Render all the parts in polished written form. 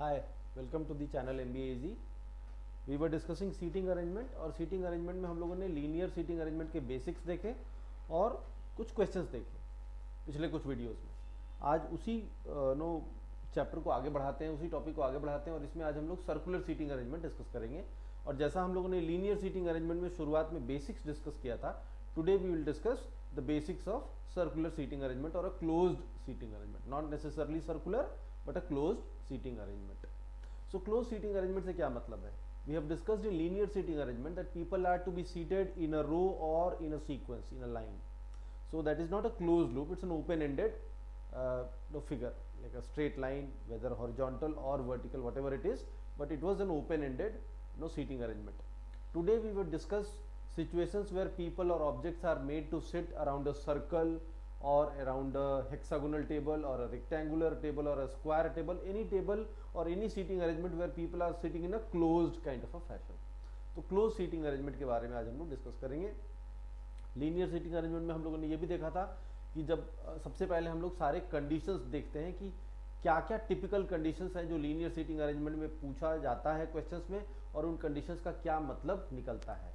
Hi, welcome to the channel MBA Easy. We were discussing seating arrangement और seating arrangement में हम लोगों ने linear seating arrangement के basics देखे और कुछ questions देखे पिछले कुछ वीडियोस में। आज उसी चैप्टर को आगे बढ़ाते हैं, उसी टॉपिक को आगे बढ़ाते हैं और इसमें आज हम लोग सर्कुलर सीटिंग अरेंजमेंट डिस्कस करेंगे। और जैसा हम लोगों ने लीनियर सीटिंग अरेंजमेंट में शुरुआत में बेसिक्स डिस्कस किया था, today we will discuss the basics of circular seating arrangement और a closed seating arrangement, not necessarily circular but a closed seating arrangement. So close seating arrangement से क्या मतलब है? We have discussed in linear seating arrangement that people are to be seated in a row or in a sequence, in a line. So that is not a closed loop, it's an open-ended figure, like a straight line, whether horizontal or vertical, whatever it is, but it was an open-ended seating arrangement. Today we will discuss situations where people or objects are made to sit around a circle or around a hexagonal table or a rectangular table or a square table, any table or any seating arrangement where people are sitting in a closed kind of a fashion. तो close seating arrangement के बारे में आज हम लोग discuss करेंगे। Linear seating arrangement में हम लोगों ने ये भी देखा था कि जब सबसे पहले हम लोग सारे कंडीशंस देखते हैं कि क्या क्या टिपिकल कंडीशंस हैं जो लीनियर सीटिंग अरेंजमेंट में पूछा जाता है क्वेश्चंस में, और उन कंडीशंस का क्या मतलब निकलता है।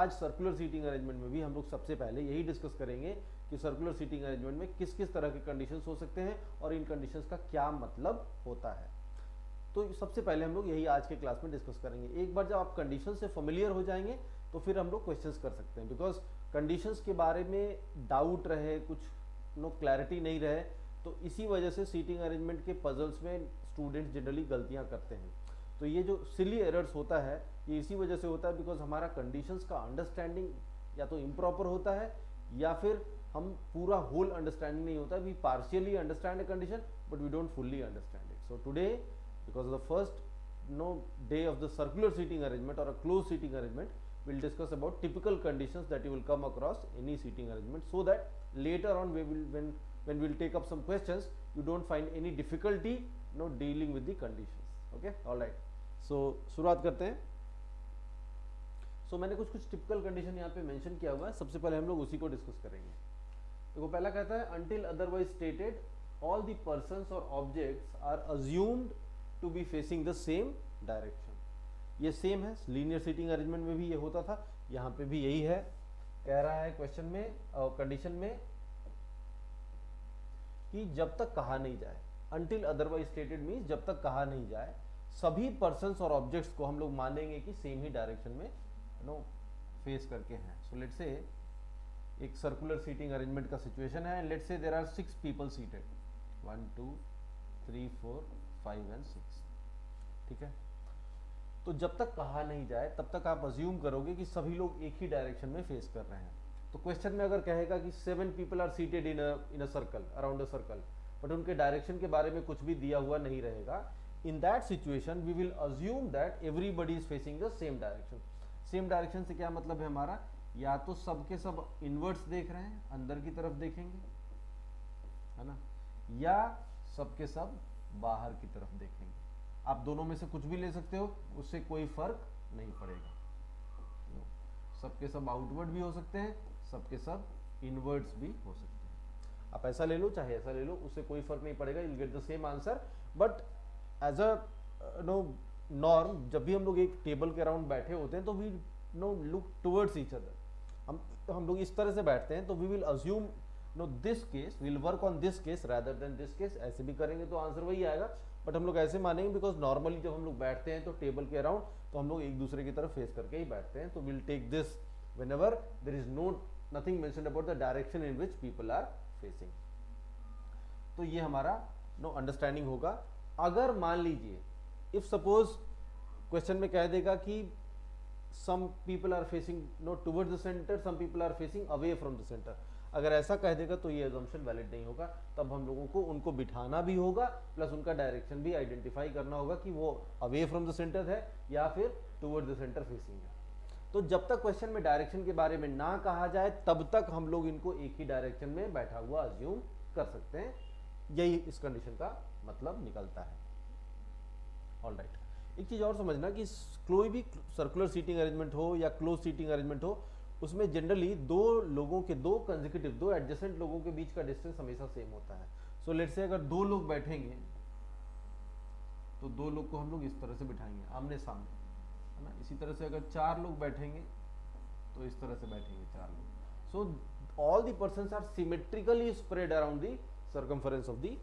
आज सर्कुलर सीटिंग अरेंजमेंट में भी हम लोग सबसे पहले यही डिस्कस करेंगे कि सर्कुलर सीटिंग अरेंजमेंट में किस किस तरह के कंडीशंस हो सकते हैं और इन कंडीशंस का क्या मतलब होता है। तो सबसे पहले हम लोग यही आज के क्लास में डिस्कस करेंगे। एक बार जब आप कंडीशन से फेमिलियर हो जाएंगे तो फिर हम लोग क्वेश्चंस कर सकते हैं, बिकॉज कंडीशंस के बारे में डाउट रहे, कुछ क्लैरिटी नहीं रहे, तो इसी वजह से सीटिंग अरेंजमेंट के पजल्स में स्टूडेंट्स जनरली गलतियां करते हैं। तो ये जो सिली एरर्स होता है ये इसी वजह से होता है बिकॉज हमारा कंडीशंस का अंडरस्टैंडिंग या तो इम्प्रॉपर होता है या फिर हम पूरा होल अंडरस्टैंडिंग नहीं होता। We partially understand a condition but we don't fully understand it. So today because of the first day of the circular seating arrangement और a close seating arrangement, we'll discuss about typical conditions that you will come across any seating arrangement, so that later on we will when we'll take up some questions you don't find any difficulty dealing with the conditions. Okay, all right, so शुरुआत करते हैं। मैंने कुछ typical condition यहाँ पे mention किया हुआ है, सबसे पहले हम लोग उसी को डिस्कस करेंगे। देखो पहला कहता है until otherwise stated all the persons or objects are assumed to be facing the same direction। ये सेम है, लीनियर सीटिंग अरेंजमेंट में भी ये होता था, यहाँ पे भी यही है। कह रहा है क्वेश्चन में और कंडीशन में कि जब तक कहा नहीं जाए, until otherwise stated मीन्स जब तक कहा नहीं जाए सभी पर्सन्स और ऑब्जेक्ट्स को हम लोग मानेंगे कि सेम ही डायरेक्शन में फेस करके हैं। सो लेट्स से एक सर्कुलर सीटिंग अरेंजमेंट का सिचुएशन है। Let's say there are 6 people seated, 1 2 3 4 5 and 6, ठीक है। तो जब तक कहा नहीं जाए तब तक आप अज्यूम करोगे कि सभी लोग एक ही डायरेक्शन में फेस कर रहे हैं। तो क्वेश्चन में अगर कहेगा कि 7 people are seated in a circle, around a circle, but उनके डायरेक्शन के बारे में कुछ भी दिया हुआ नहीं रहेगा, in that situation we will assume that everybody is facing the same direction. Same direction से क्या मतलब है हमारा? या तो सब के सब इनवर्ट्स देख रहे हैं, अंदर की तरफ देखेंगे, है ना, या सब के सब बाहर की तरफ देखेंगे। आप दोनों में से कुछ भी ले सकते हो, उससे कोई फर्क नहीं पड़ेगा। सबके सब आउटवर्ड भी हो सकते हैं, सबके सब इनवर्ड्स भी हो सकते हैं। आप ऐसा ले लो चाहे ऐसा ले लो, उससे कोई फर्क नहीं पड़ेगा, you get the same answer. But as a norm जब भी हम लोग एक टेबल के अराउंड बैठे होते हैं तो we look towards each other. हम लोग इस तरह से बैठते हैं तो we will assume this case, will work on this case rather than this case. ऐसे भी करेंगे तो आंसर वही आएगा, बट हम लोग ऐसे मानेंगे बिकॉज नॉर्मली जब हम लोग बैठते हैं तो टेबल के अराउंड तो हम लोग एक दूसरे की तरफ फेस करके ही बैठते हैं। तो will take this whenever there is nothing mentioned about the direction in which people are facing. तो ये हमारा अंडरस्टैंडिंग होगा। अगर मान लीजिए इफ सपोज क्वेश्चन में कह देगा कि some people are facing towards the center, some people are facing away from the center, अगर ऐसा कह देगा तो ये assumption वैलिड नहीं होगा। तब हम लोगों को उनको बिठाना भी होगा, प्लस उनका डायरेक्शन भी आइडेंटिफाई करना होगा कि वो अवे फ्रॉम द सेंटर है या फिर टुवर्ड्स द सेंटर फेसिंग है। तो जब तक क्वेश्चन में डायरेक्शन के बारे में ना कहा जाए तब तक हम लोग इनको एक ही डायरेक्शन में बैठा हुआ अज्यूम कर सकते हैं। यही इस कंडीशन का मतलब निकलता है। ऑलराइट, एक चीज और समझना कि कोई भी सर्कुलर सीटिंग अरेंजमेंट हो या क्लोज सीटिंग अरेंजमेंट हो, उसमें जनरली दो लोगों के दो कंसेक्यूटिव, दो एडजेसेंट लोगों के बीच का डिस्टेंस हमेशा सेम होता है। सो लेट्स से अगर दो लोग बैठेंगे तो 2 लोग को हम लोग इस तरह से बिठाएंगे आमने सामने, है ना। इसी तरह से अगर 4 लोग बैठेंगे तो इस तरह से बैठेंगे 4 लोग। So all the persons are symmetrically spread around the circumference of the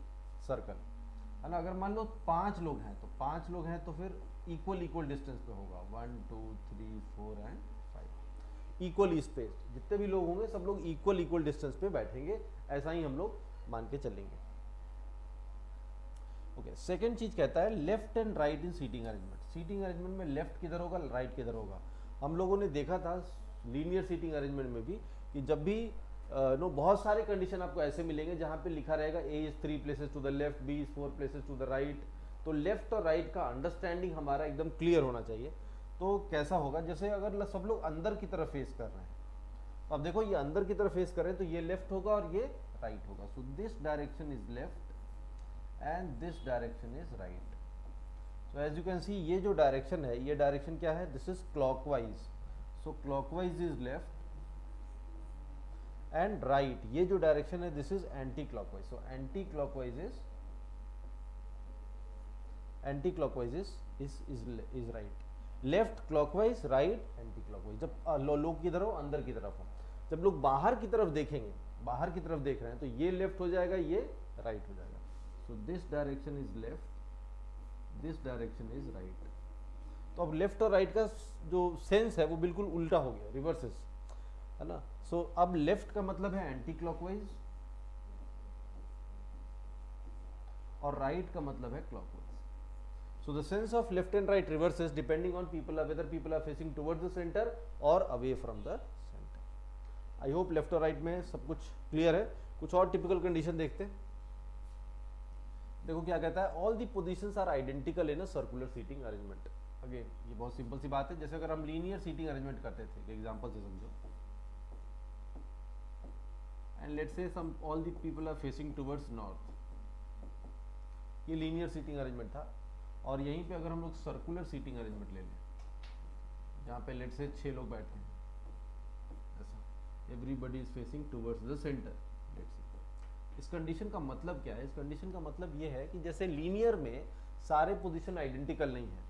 circle, है ना। अगर मान लो 5 लोग हैं तो 5 लोग हैं तो फिर इक्वल डिस्टेंस पे होगा, 1 2 3 4 एंड 5 इक्वली स्पेस्ड। जितने भी लोग होंगे सब लोग इक्वल डिस्टेंस पे बैठेंगे, ऐसा ही हम लोग मान के चलेंगे। ओके, सेकंड चीज कहता है left and right in seating arrangement. Seating arrangement में लेफ्ट किधर होगा, राइट किधर होगा। हम लोगों ने देखा था लीनियर सीटिंग अरेंजमेंट में भी कि जब भी बहुत सारे कंडीशन आपको ऐसे मिलेंगे जहां पे लिखा रहेगा A is 3 places to the left, B is 4 places to the right. तो लेफ्ट और राइट का अंडरस्टैंडिंग हमारा एकदम क्लियर होना चाहिए। तो कैसा होगा, जैसे अगर सब लोग अंदर की तरफ फेस कर रहे हैं, तो अब देखो ये अंदर की तरफ फेस कर रहे हैं तो ये लेफ्ट होगा और ये राइट होगा। So this direction is left and this direction is right. So as you can see ये जो डायरेक्शन है, ये डायरेक्शन क्या है, this is clockwise. So clockwise is left and right, ये जो डायरेक्शन है this is anti clockwise. So anti clockwise is right. Left clockwise, right anti clockwise. जब लोग किधर हो, अंदर की तरफ हो। जब लोग बाहर की तरफ देखेंगे, बाहर की तरफ देख रहे हैं तो ये लेफ्ट हो जाएगा, ये राइट हो जाएगा। सो this direction is left, this direction is right. तो अब लेफ्ट और राइट का जो सेंस है वो बिल्कुल उल्टा हो गया, रिवर्सेस, है ना। सो अब लेफ्ट का मतलब है एंटी क्लॉकवाइज और राइट का मतलब है clockwise. So the sense of left and right reverses depending on people, whether people are facing towards the center or away from the center. I hope left और right में सब कुछ clear है। कुछ और typical condition देखते हैं। देखो क्या कहता है, all the positions are identical in a circular seating arrangement. Again ये बहुत सिंपल सी बात है। जैसे अगर हम लीनियर सीटिंग अरेंजमेंट करते थे, एग्जाम्पल से समझो, and let's say some all the people are facing towards north, ये लीनियर सीटिंग अरेंजमेंट था। और यहीं पे अगर हम लोग सर्कुलर सीटिंग अरेंजमेंट ले लें, जहाँ पे लेट से 6 लोग बैठे हैं, ऐसा everybody is facing towards the centre, let say. इस कंडीशन का मतलब क्या है, इस कंडीशन का मतलब ये है कि जैसे लीनियर में सारे पोजीशन आइडेंटिकल नहीं है।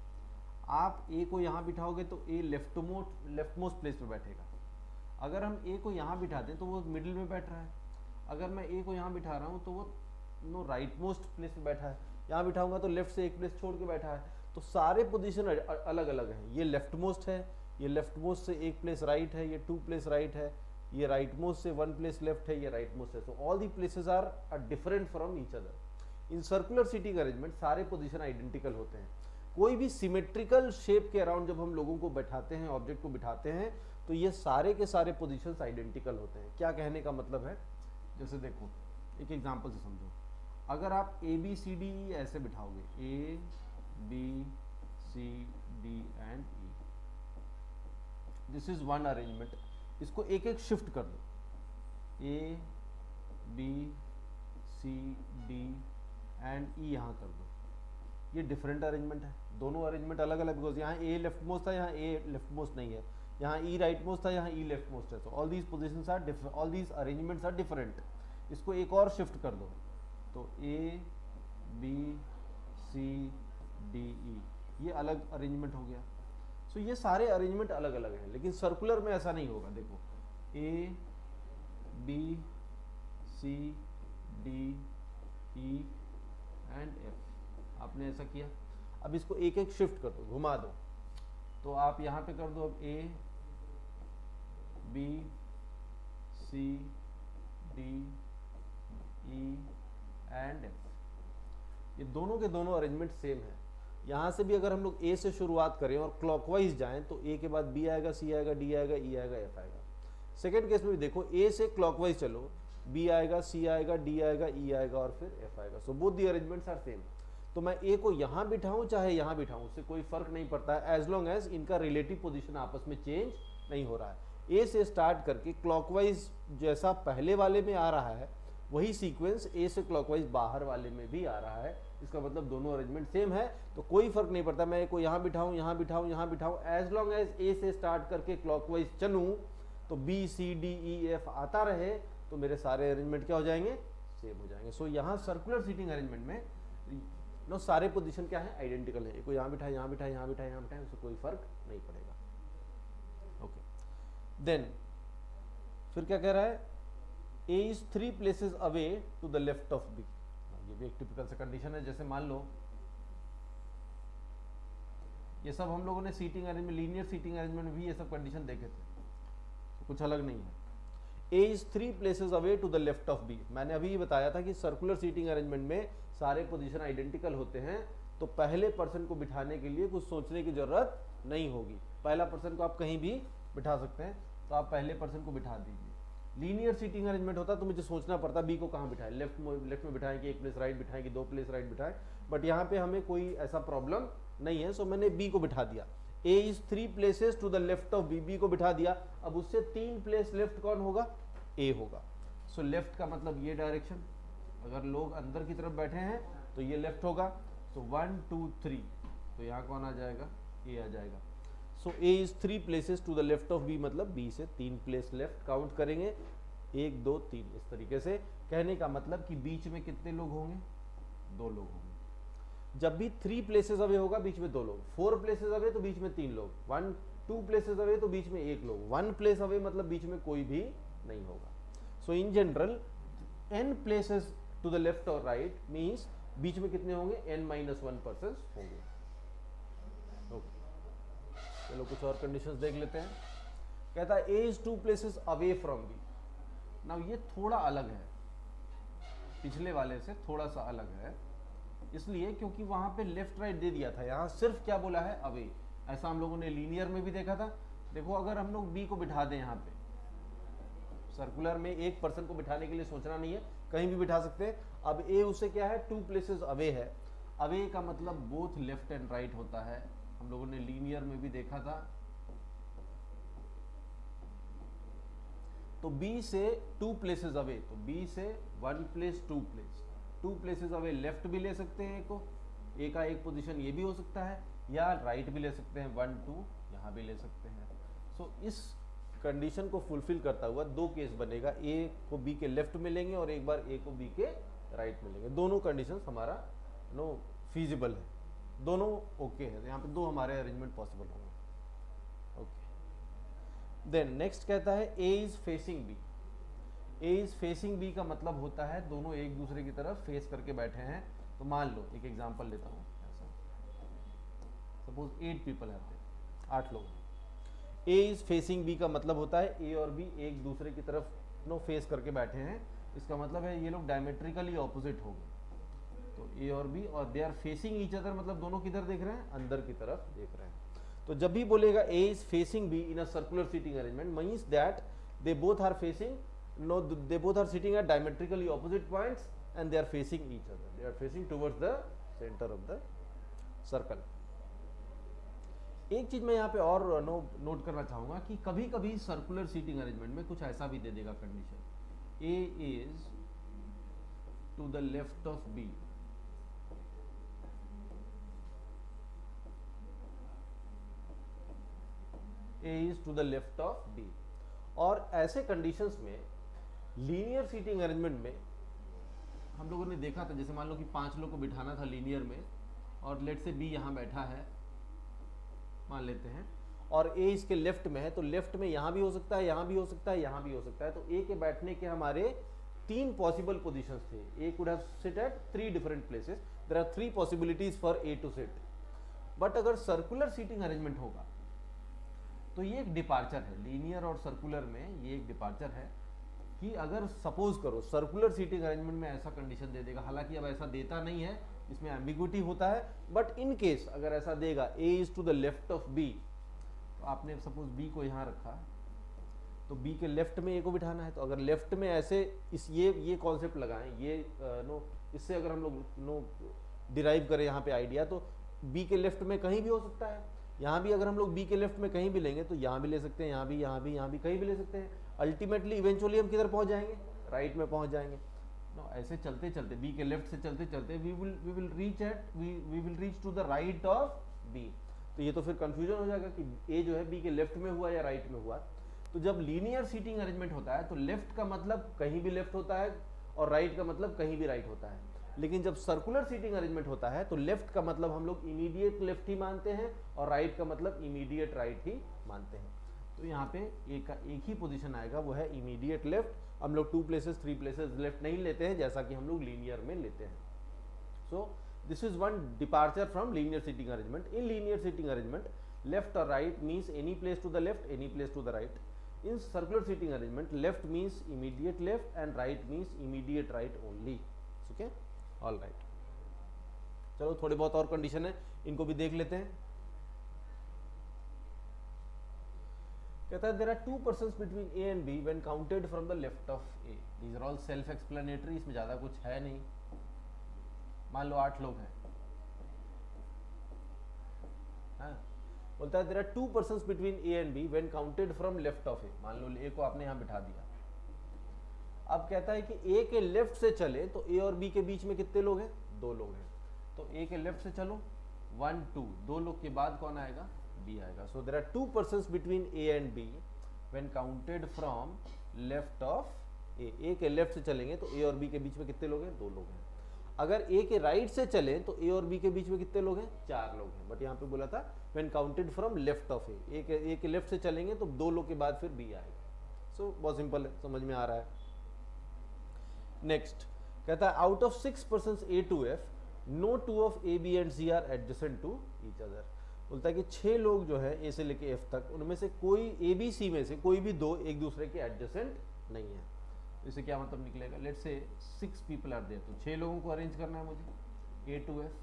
आप ए को यहाँ बिठाओगे तो ए लेफ्ट मोस्ट प्लेस पे बैठेगा। अगर हम ए को यहाँ बिठाते हैं तो वो मिडिल में बैठ रहा है। अगर मैं ए को यहाँ बिठा रहा हूँ तो वो राइट मोस्ट प्लेस पे बैठा है। यहाँ बिठाऊंगा तो लेफ्ट से एक प्लेस छोड़ के बैठा है। तो सारे पोजीशन अलग अलग हैं। ये लेफ्ट मोस्ट है, ये लेफ्ट मोस्ट से एक प्लेस राइट है, ये 2 प्लेस राइट है, ये राइट मोस्ट से 1 प्लेस लेफ्ट है, ये राइट मोस्ट है। So all the places are different from each other. In circular seating arrangement सारे पोजीशन आइडेंटिकल होते हैं। कोई भी सिमेट्रिकल शेप के अराउंड जब हम लोगों को बैठाते हैं, ऑब्जेक्ट को बिठाते हैं, तो ये सारे के सारे पोजीशंस आइडेंटिकल होते हैं। क्या कहने का मतलब है, जैसे देखो एक एग्जांपल से समझो। अगर आप ए बी सी डी ई ऐसे बिठाओगे, A B C D and E, this is one arrangement. इसको एक एक शिफ्ट कर दो, A B C D and E यहाँ कर दो, ये डिफरेंट अरेंजमेंट है। दोनों अरेंजमेंट अलग अलग, बिकॉज यहाँ ए लेफ्ट मोस्ट था, यहाँ ए लेफ्ट मोस्ट नहीं है, यहाँ ई राइट मोस्ट था, यहाँ ई लेफ्ट मोस्ट है। So all these positions are different, all these arrangements are different. इसको एक और शिफ्ट कर दो, तो ए बी सी डी ई, ये अलग अरेंजमेंट हो गया। सो ये सारे अरेंजमेंट अलग अलग हैं, लेकिन सर्कुलर में ऐसा नहीं होगा। देखो A B C D E and F, आपने ऐसा किया। अब इसको एक एक शिफ्ट कर दो, घुमा दो, तो आप यहाँ पे कर दो अब A B C D E and F. ये दोनों के दोनों अरेंजमेंट सेम है। यहाँ से भी अगर हम लोग ए से शुरुआत करें और क्लॉकवाइज जाएं तो ए के बाद बी आएगा, सी आएगा, डी आएगा, ई आएगा, एफ आएगा। सेकेंड केस में भी देखो, ए से क्लॉकवाइज चलो, बी आएगा, सी आएगा, डी आएगा, ई आएगा और फिर एफ आएगा। So both the arrangements are same. तो मैं ए को यहाँ बिठाऊँ चाहे यहाँ बिठाऊँ, उससे कोई फर्क नहीं पड़ता है, एज लॉन्ग एज इनका रिलेटिव पोजिशन आपस में चेंज नहीं हो रहा है। ए से स्टार्ट करके क्लॉकवाइज जैसा पहले वाले में आ रहा है, वही सीक्वेंस ए से क्लॉकवाइज बाहर वाले में भी आ रहा है। इसका मतलब दोनों अरेंजमेंट सेम है, तो कोई फर्क नहीं पड़ता मैं ए को यहाँ बिठाऊँ, यहाँ बिठाऊँ, यहाँ बिठाऊँ, एज लॉन्ग एज ए से स्टार्ट करके क्लॉकवाइज चलूँ तो B C D E F आता रहे, तो मेरे सारे अरेंजमेंट क्या हो जाएंगे, सेम हो जाएंगे। सो यहाँ सर्कुलर सीटिंग अरेंजमेंट में नो सारे पोजीशन क्या है, आइडेंटिकल है, कोई यहाँ बिठाए, यहाँ बिठाए, यहाँ बिठाए, यहाँ बिठाए, उससे कोई फर्क नहीं पड़ेगा। ओके, देन फिर क्या कह रहा है, A is 3 places away to the left of B. ये भी एक टिपिकल सा कंडीशन है। जैसे मान लो ये सब हम लोगों ने seating arrangement, linear seating arrangement में भी ये सब कंडीशन देखे थे, तो कुछ अलग नहीं है। A is 3 places away to the left of B. मैंने अभी ये बताया था कि सर्कुलर सीटिंग अरेंजमेंट में सारे पोजीशन आइडेंटिकल होते हैं, तो पहले पर्सन को बिठाने के लिए कुछ सोचने की जरूरत नहीं होगी। पहला पर्सन को आप कहीं भी बिठा सकते हैं, तो आप पहले पर्सन को बिठा दीजिए। लीनियर सीटिंग अरेंजमेंट होता तो मुझे सोचना पड़ता बी को कहाँ बिठाएं, लेफ्ट में बिठाएं कि 1 प्लेस राइट बिठाएं कि 2 प्लेस राइट बिठाएं, बट यहाँ पे हमें कोई ऐसा प्रॉब्लम नहीं है, सो मैंने बी को बिठा दिया। A is 3 places to the left of B, B को बिठा दिया। अब उससे 3 प्लेस लेफ्ट कौन होगा, ए होगा। सो लेफ्ट का मतलब ये डायरेक्शन, अगर लोग अंदर की तरफ बैठे हैं तो ये लेफ्ट होगा। सो 1 2 3, तो यहाँ कौन आ जाएगा, ए आ जाएगा। So A is 3 places to the left of B, मतलब बी से 3 प्लेस लेफ्ट काउंट करेंगे, 1 2 3 इस तरीके से। कहने का मतलब कि बीच में कितने लोग होंगे, 2 लोग होंगे। जब भी 3 प्लेसेस अवे होगा बीच में 2 लोग, 4 प्लेसेस अवे तो बीच में 3 लोग, 1 2 प्लेसेस अवे तो बीच में 1 लोग, 1 प्लेस अवे मतलब बीच में कोई भी नहीं होगा। So in general n places to the left और राइट मीन्स बीच में कितने होंगे, n-1 पर्सन होंगे। चलो कुछ और कंडीशंस देख लेते हैं। कहता है A is 2 places away from B. Now ये थोड़ा अलग है, पिछले वाले से थोड़ा सा अलग है, इसलिए क्योंकि वहां पे लेफ्ट राइट दे दिया था, यहाँ सिर्फ क्या बोला है, अवे। ऐसा हम लोगों ने लीनियर में भी देखा था। देखो अगर हम लोग बी को बिठा दें यहाँ पे, सर्कुलर में एक पर्सन को बिठाने के लिए सोचना नहीं है, कहीं भी बिठा सकते हैं। अब ए उससे क्या है, 2 प्लेसेस अवे है। अवे का मतलब बोथ लेफ्ट एंड राइट होता है, हम लोगों ने लीनियर में भी देखा था। तो B से 2 प्लेसेस अवे, तो B से 1 place 2 place, 2 places away left भी ले सकते हैं को, ए का एक पोजीशन ये भी हो सकता है, या राइट भी ले सकते हैं, 1 2 यहाँ भी ले सकते हैं। सो इस कंडीशन को फुलफिल करता हुआ 2 केस बनेगा, ए को बी के लेफ्ट में लेंगे और एक बार ए को बी के राइट में लेंगे। दोनों कंडीशन हमारा नो फीजिबल है, दोनों ओके है, यहाँ पे 2 हमारे अरेंजमेंट पॉसिबल होंगे। ओके, देन नेक्स्ट कहता है A is facing B. A is facing B का मतलब होता है दोनों एक दूसरे की तरफ फेस करके बैठे हैं। तो मान लो एक एग्जांपल लेता हूँ, ऐसा सपोज 8 पीपल आते हैं, 8 लोग। ए इज फेसिंग बी का मतलब होता है ए और बी एक दूसरे की तरफ नो फेस करके बैठे हैं, इसका मतलब है ये लोग डायमेट्रिकली ऑपोजिट हो गए। तो ए और बी, और they are facing each other, मतलब दोनों किधर देख रहे हैं, अंदर की तरफ देख रहे हैं। तो जब भी बोलेगा A is facing B in a circular seating arrangement means that they both are facing, no they both are sitting at diametrically opposite points and they are facing each other, they are facing towards the centre of the circle. एक चीज मैं यहाँ पे और note करना चाहूंगा कि कभी कभी सर्कुलर सीटिंग अरेंजमेंट में कुछ ऐसा भी दे देगा condition, A is to the left of B, A is to the left of B. और ऐसे कंडीशंस में लीनियर सीटिंग अरेंजमेंट में हम लोगों ने देखा था, जैसे मान लो कि 5 लोग को बिठाना था लीनियर में, और लेट से बी यहाँ बैठा है मान लेते हैं, और ए इसके लेफ्ट में है, तो लेफ्ट में यहाँ भी हो सकता है, यहाँ भी हो सकता है, यहाँ भी हो सकता है। तो ए के बैठने के हमारे 3 पॉसिबल पोजीशंस थे। A could have sit at 3 different places, there are 3 possibilities for A to sit. But अगर सर्कुलर सीटिंग अरेंजमेंट होगा तो ये एक डिपार्चर है, लीनियर और सर्कुलर में ये एक डिपार्चर है कि अगर सपोज करो सर्कुलर सीटिंग अरेंजमेंट में ऐसा कंडीशन दे देगा, हालांकि अब ऐसा देता नहीं है, इसमें एम्बिग्युइटी होता है, बट इन केस अगर ऐसा देगा A is to the left of B, तो आपने सपोज बी को यहाँ रखा, तो बी के लेफ्ट में ए को बिठाना है, तो अगर लेफ्ट में ऐसे इस ये कॉन्सेप्ट लगाएं, ये इससे अगर हम लोग डिराइव करें यहाँ पे आइडिया, तो बी के लेफ्ट में कहीं भी हो सकता है, यहाँ भी अगर हम लोग बी के लेफ्ट में कहीं भी लेंगे तो यहाँ भी ले सकते हैं, यहाँ भी, यहाँ भी, यहाँ भी, कहीं भी ले सकते हैं। अल्टीमेटली इवेंचुअली हम किधर पहुँच जाएंगे, राइट में पहुँच जाएंगे। ऐसे चलते चलते बी के लेफ्ट से चलते चलते we will reach to the right of B. तो ये तो फिर कंफ्यूजन हो जाएगा कि ए जो है बी के लेफ्ट में हुआ या राइट में हुआ। तो जब लीनियर सीटिंग अरेंजमेंट होता है तो लेफ्ट का मतलब कहीं भी लेफ्ट होता है और राइट का मतलब कहीं भी राइट होता है। लेकिन जब सर्कुलर सीटिंग अरेंजमेंट होता है तो लेफ्ट का मतलब हम लोग इमीडिएट लेफ्ट ही मानते हैं और राइट का मतलब इमीडिएट राइट ही मानते हैं। तो यहाँ पे एक ही पोजीशन आएगा, वो है इमीडिएट लेफ्ट। हम लोग 2 प्लेसेस 3 प्लेसेस लेफ्ट नहीं लेते हैं जैसा कि हम लोग लीनियर में लेते हैं। So this is one departure from linear seating arrangement. In linear seating arrangement left और right means any place to the left, any place to the right. In circular seating arrangement, left means immediate left and right means immediate right only. Okay, all right. चलो थोड़े बहुत और condition है, इनको भी देख लेते हैं। कहता है there are 2 persons between A and B when counted from the left of A. These are all self-explanatory, इसमें ज़्यादा कुछ है नहीं। मान लो 8 लोग हैं, हाँ, बोलता है there are 2 persons between A and B when counted from left of A. मान लो A को आपने यहाँ बिठा दिया। अब कहता है कि A के लेफ्ट से चले तो A और B के बीच में कितने लोग हैं? 2 लोग हैं। तो A के लेफ्ट से चलो 1 2, 2 लोग के बाद कौन आएगा? B आएगा। So there are 2 persons between A and B when counted from left of A. A के लेफ्ट से चलेंगे तो A और B के बीच में कितने लोग हैं? 2 लोग हैं। अगर A के राइट से चलें तो A और B के बीच में कितने लोग हैं? 4 लोग हैं। बट यहाँ पे बोला था when counted from left of A. A के लेफ्ट से चलेंगे तो 2 लोग के बाद फिर B आएगा। सो बहुत सिंपल है, समझ में आ रहा है। नेक्स्ट कहता है out of 6 persons A to F, no 2 of A, B and C are adjacent to each other. बोलता है कि 6 लोग जो है A से लेके F तक, उनमें से कोई A B C में से कोई भी 2 एक दूसरे के एडजेसेंट नहीं है। इससे क्या मतलब निकलेगा? Let's say 6 people are there, तो 6 लोगों को अरेंज करना है मुझे। A to F,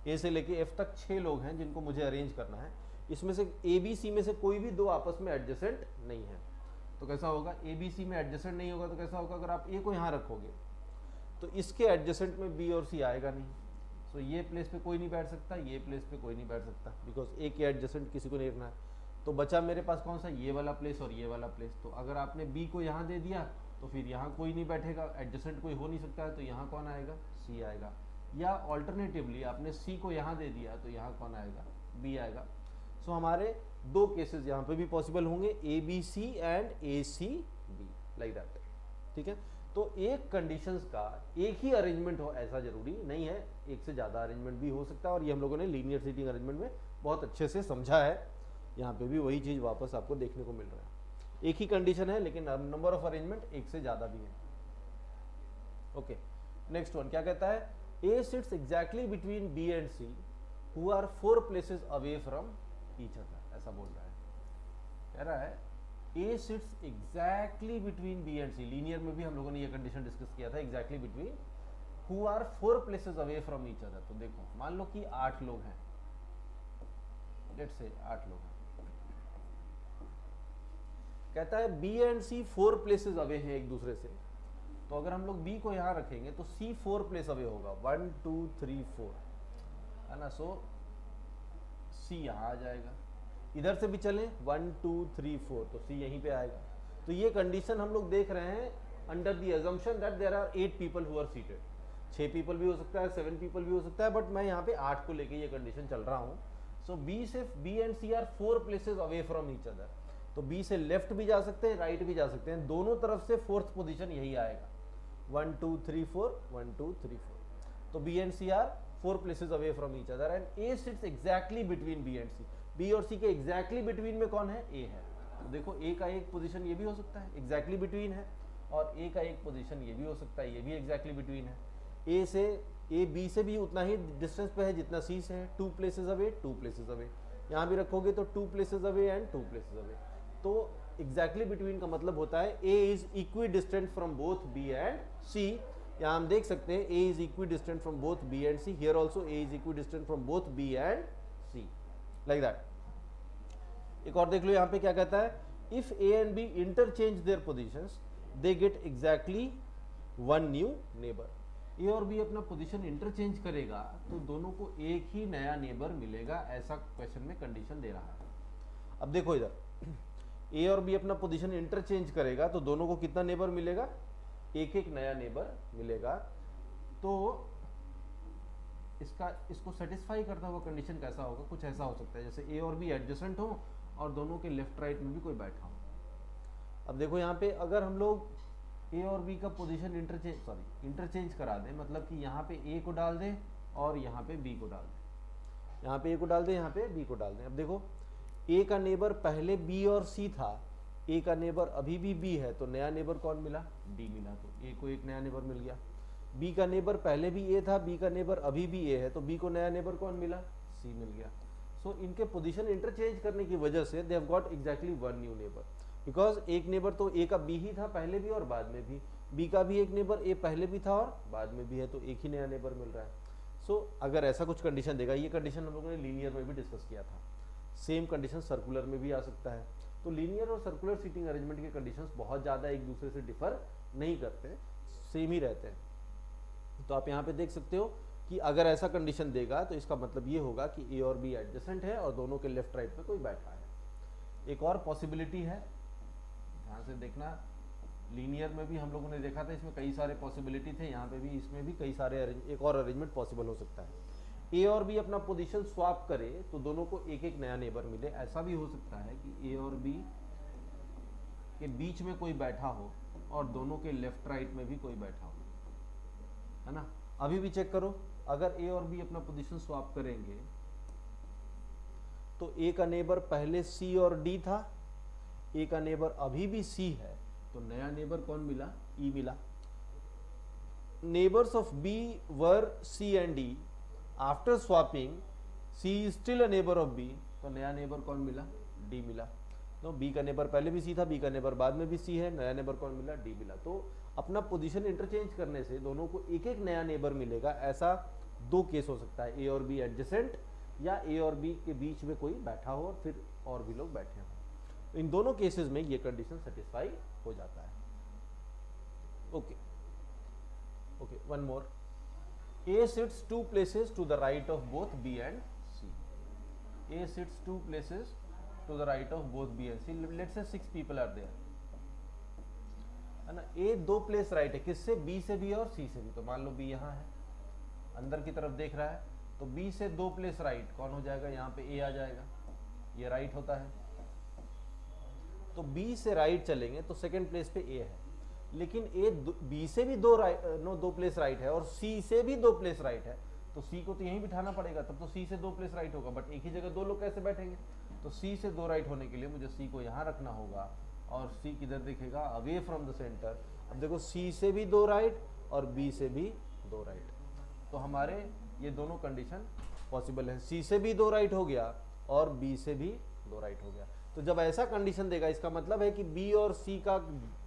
A से लेके F तक 6 लोग हैं जिनको मुझे अरेंज करना है। इसमें से A B C में से कोई भी 2 आपस में एडजेसेंट नहीं है। तो कैसा होगा? A B C में एडजेसेंट नहीं होगा तो कैसा होगा? अगर आप A को यहाँ रखोगे तो इसके एडजेसेंट में B और C आएगा नहीं। सो ये प्लेस पे कोई नहीं बैठ सकता, ये प्लेस पे कोई नहीं बैठ सकता, बिकॉज A के एडजेसेंट किसी को नहीं रखना है। तो बचा मेरे पास कौन सा? ये वाला प्लेस और ये वाला प्लेस। तो अगर आपने B को यहाँ दे दिया तो फिर यहाँ कोई नहीं बैठेगा, एडजेसेंट कोई हो नहीं सकता है, तो यहाँ कौन आएगा? C आएगा। या ऑल्टरनेटिवली आपने C को यहाँ दे दिया तो यहाँ कौन आएगा? B आएगा। सो हमारे 2 केसेस यहाँ पे भी पॉसिबल होंगे, ABC and ACB, like that. ठीक है, तो एक कंडीशंस का एक ही अरेंजमेंट हो ऐसा जरूरी नहीं है, एक से ज़्यादा अरेंजमेंट भी हो सकता है। और ये हम लोगों ने लीनियर सीटिंग अरेंजमेंट में बहुत अच्छे से समझा है। यहाँ पे भी वही चीज़ वापस आपको देखने को मिल रहा है। एक ही कंडीशन है लेकिन नंबर ऑफ अरेंजमेंट एक से ज़्यादा भी है। ओके, नेक्स्ट वन क्या कहता है? A sits exactly between B and C, who are 4 places away from each other. ऐसा बोल रहा है, कह रहा है A sits exactly between B and C. Linear में भी हम लोगों ने ये कंडीशन डिस्कस किया था, exactly between, who are 4 places away from each other. तो देखो मान लो कि 8 लोग हैं, let's say 8 लोग हैं। कहता है B and C 4 places away हैं एक दूसरे से। तो अगर हम लोग B को यहाँ रखेंगे तो C 4 प्लेस अवे होगा, 1 2 3 4, है ना। सो C यहाँ आ जाएगा। इधर से भी चलें 1 2 3 4, तो C यहीं पे आएगा। तो ये कंडीशन हम लोग देख रहे हैं under the assumption that there are 8 people who are seated. 6 people भी हो सकता है, 7 पीपल भी हो सकता है, बट मैं यहाँ पे 8 को लेके ये कंडीशन चल रहा हूँ। So B and C are 4 places away from each other. तो B से लेफ्ट भी जा सकते हैं, राइट भी जा सकते हैं, दोनों तरफ से 4th पोजीशन यही आएगा, 1 2 3 4, 1 2 3 4। तो B and C are 4 places away from each other and A sits exactly between B and C. B और C के exactly between में कौन है? A है। तो देखो A का एक पोजीशन ये भी हो सकता है, exactly between है, और A का एक पोजीशन ये भी हो सकता है, ये भी exactly between है। A B से भी उतना ही डिस्टेंस पे है जितना C से है, 2 places away, 2 places away। यहाँ भी रखोगे तो 2 places away and 2 places away। तो एग्जैक्टली बिटवीन का मतलब होता है A is equidistant from both B and C। यहाँ हम देख सकते हैं A is equidistant from both B and C। Here also A is equidistant from both B and C, like that. एक और देख लो यहाँ पे क्या कहता है, if A and B interchange their positions they get exactly 1 new neighbour. A और B अपना पोजीशन इंटरचेंज करेगा तो दोनों को एक ही नया नेबर मिलेगा, ऐसा क्वेश्चन में कंडीशन दे रहा है। अब देखो इधर A और B अपना पोजीशन इंटरचेंज करेगा तो दोनों को कितना नेबर मिलेगा? एक एक नया नेबर मिलेगा। तो इसको सेटिस्फाई करता हुआ कंडीशन कैसा होगा? कुछ ऐसा हो सकता है जैसे A और B एडजेसेंट हो और दोनों के लेफ्ट राइट में भी कोई बैठा हो। अब देखो यहाँ पे अगर हम लोग ए और बी का पोजीशन इंटरचेंज करा दें, मतलब कि यहाँ पे ए को डाल दें और यहाँ पे बी को डाल दें, यहाँ पे ए को डाल दें, यहाँ पे बी को डाल दें। अब देखो ए का नेबर पहले बी और सी था, ए का नेबर अभी भी बी है, तो नया नेबर कौन मिला? डी मिला, तो ए को एक नया नेबर मिल गया। बी का नेबर पहले भी ए था, बी का नेबर अभी भी ए है, तो बी को नया नेबर कौन मिला? सी मिल गया। सो इनके पोजीशन इंटरचेंज करने की वजह से they have got exactly one new neighbour, because एक नेबर तो ए का बी ही था पहले भी और बाद में भी, बी का भी एक नेबर ए पहले भी था और बाद में भी है, तो एक ही नया नेबर मिल रहा है। सो अगर ऐसा कुछ कंडीशन देगा, ये कंडीशन हम लोगों ने लीनियर में भी डिस्कस किया था, सेम कंडीशन सर्कुलर में भी आ सकता है। तो लीनियर और सर्कुलर सीटिंग अरेंजमेंट के कंडीशंस बहुत ज़्यादा एक दूसरे से डिफर नहीं करते, सेम ही रहते हैं। तो आप यहाँ पे देख सकते हो कि अगर ऐसा कंडीशन देगा तो इसका मतलब ये होगा कि ए और बी एडजेसेंट है और दोनों के लेफ्ट राइट पे कोई बैठा है। एक और पॉसिबिलिटी है, ध्यान से देखना, लीनियर में भी हम लोगों ने देखा था, इसमें कई सारे पॉसिबिलिटी थे, यहाँ पे भी इसमें भी कई सारे एक और अरेंजमेंट पॉसिबल हो सकता है। ए और बी अपना पोजीशन स्वैप करे तो दोनों को एक एक नया नेबर मिले। ऐसा भी हो सकता है कि ए और बी के बीच में कोई बैठा हो और दोनों के लेफ्ट राइट में भी कोई बैठा हो, है ना। अभी भी चेक करो, अगर ए और बी अपना पोजीशन स्वैप करेंगे तो ए का नेबर पहले सी और डी था, ए का नेबर अभी भी सी है, तो नया नेबर कौन मिला? ई मिला। Neighbours of B were C and D, after swapping C is still a neighbour of B, तो नया नेबर कौन मिला? डी मिला। तो बी का नेबर पहले भी सी था, बी का नेबर बाद में भी सी है, नया नेबर कौन मिला? डी मिला। तो अपना पोजीशन इंटरचेंज करने से दोनों को एक एक नया नेबर मिलेगा। ऐसा दो केस हो सकता है, ए और बी एडजेसेंट या ए और बी के बीच में कोई बैठा हो और फिर और भी लोग बैठे हों। इन दोनों केसेस में ये कंडीशन सेटिस्फाई हो जाता है। Okay okay, one more. A sits two places to the right of both B and C. A sits two places to the right of both B and C. Let's say 6 people are there. है ना। A दो place right है, किससे? B से भी और C से भी। तो मान लो B यहाँ है, अंदर की तरफ देख रहा है, तो B से दो प्लेस राइट कौन हो जाएगा? यहाँ पे A आ जाएगा, ये राइट होता है। तो B से राइट चलेंगे तो सेकेंड प्लेस पे A है, लेकिन ए बी से भी दो प्लेस राइट है और सी से भी दो प्लेस राइट है, तो सी को तो यहीं बिठाना पड़ेगा, तब तो सी से दो प्लेस राइट होगा, बट एक ही जगह दो लोग कैसे बैठेंगे? तो सी से दो राइट होने के लिए मुझे सी को यहाँ रखना होगा और सी किधर दिखेगा? Away from the centre. अब देखो सी से भी दो राइट और बी से भी दो राइट, तो हमारे ये दोनों कंडीशन पॉसिबल है। सी से भी दो राइट हो गया और बी से भी दो राइट हो गया। तो जब ऐसा कंडीशन देगा, इसका मतलब है कि बी और सी का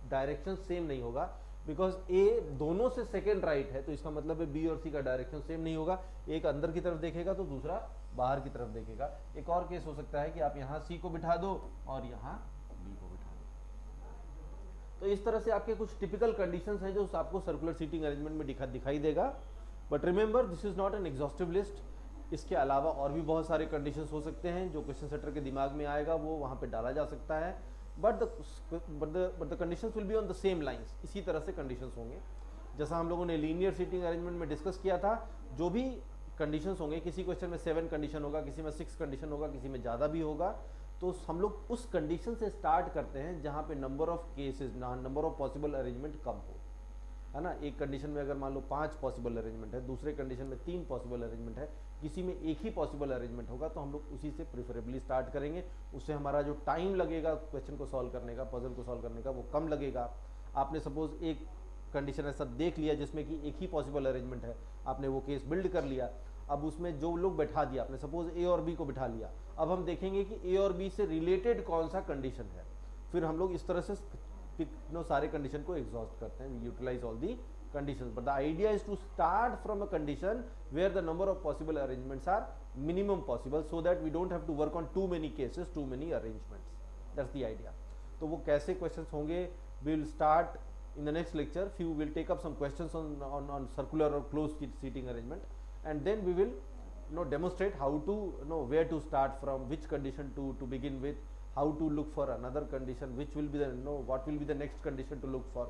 डायरेक्शन सेम नहीं होगा, बिकॉज ए दोनों से सेकेंड राइट है, तो इसका मतलब है बी और सी का डायरेक्शन सेम नहीं होगा। एक अंदर की तरफ देखेगा तो दूसरा बाहर की तरफ देखेगा। एक और केस हो सकता है कि आप यहाँ सी को बिठा दो और यहाँ बी को बिठा दो। तो इस तरह से आपके कुछ टिपिकल कंडीशंस हैं जो आपको सर्कुलर सीटिंग अरेंजमेंट में दिखाई देगा। But remember, this is not an exhaustive list. इसके अलावा और भी बहुत सारे कंडीशंस हो सकते हैं जो क्वेश्चन सेटर के दिमाग में आएगा वो वहाँ पे डाला जा सकता है, but the conditions will be on the same lines. इसी तरह से कंडीशंस होंगे जैसा हम लोगों ने लीनियर सीटिंग अरेंजमेंट में डिस्कस किया था। जो भी कंडीशंस होंगे, किसी क्वेश्चन में 7 कंडीशन होगा, किसी में 6 कंडीशन होगा, किसी में ज़्यादा भी होगा, तो हम लोग उस कंडीशन से स्टार्ट करते हैं जहाँ पे number of cases, number of possible arrangement कम हो, है ना। एक कंडीशन में अगर मान लो 5 पॉसिबल अरेंजमेंट है, दूसरे कंडीशन में 3 पॉसिबल अरेंजमेंट है, किसी में एक ही पॉसिबल अरेंजमेंट होगा, तो हम लोग उसी से प्रिफरेबली स्टार्ट करेंगे। उससे हमारा जो टाइम लगेगा क्वेश्चन को सॉल्व करने का, पजल को सॉल्व करने का, वो कम लगेगा। आपने सपोज एक कंडीशन ऐसा देख लिया जिसमें कि एक ही पॉसिबल अरेंजमेंट है, आपने वो केस बिल्ड कर लिया, अब उसमें जो लोग बैठा दिया आपने, सपोज ए और बी को बिठा लिया, अब हम देखेंगे कि ए और बी से रिलेटेड कौन सा कंडीशन है, फिर हम लोग इस तरह से सारे कंडीशन को एग्जॉस्ट करते हैं। We utilise all the conditions, but the idea is to start from a condition where the number of possible arrangements are minimum possible, so that we don't have to work on too many cases, too many arrangements. That's the idea. तो वो कैसे questions होंगे, we will start in the next lecture. Few will take up some questions on circular or closed seating arrangement, and then we will demonstrate how to where to start from, which condition to begin with, how to look for another condition, which will be the what will be the next condition to look for.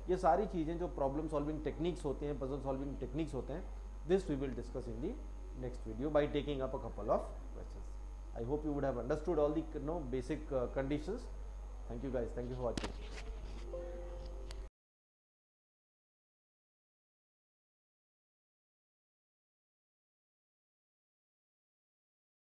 ये सारी चीज़ें जो problem solving techniques होते हैं, puzzle solving techniques होते हैं, this we will discuss in the next video by taking up a couple of questions. I hope you would have understood all the basic conditions. Thank you guys, thank you for watching.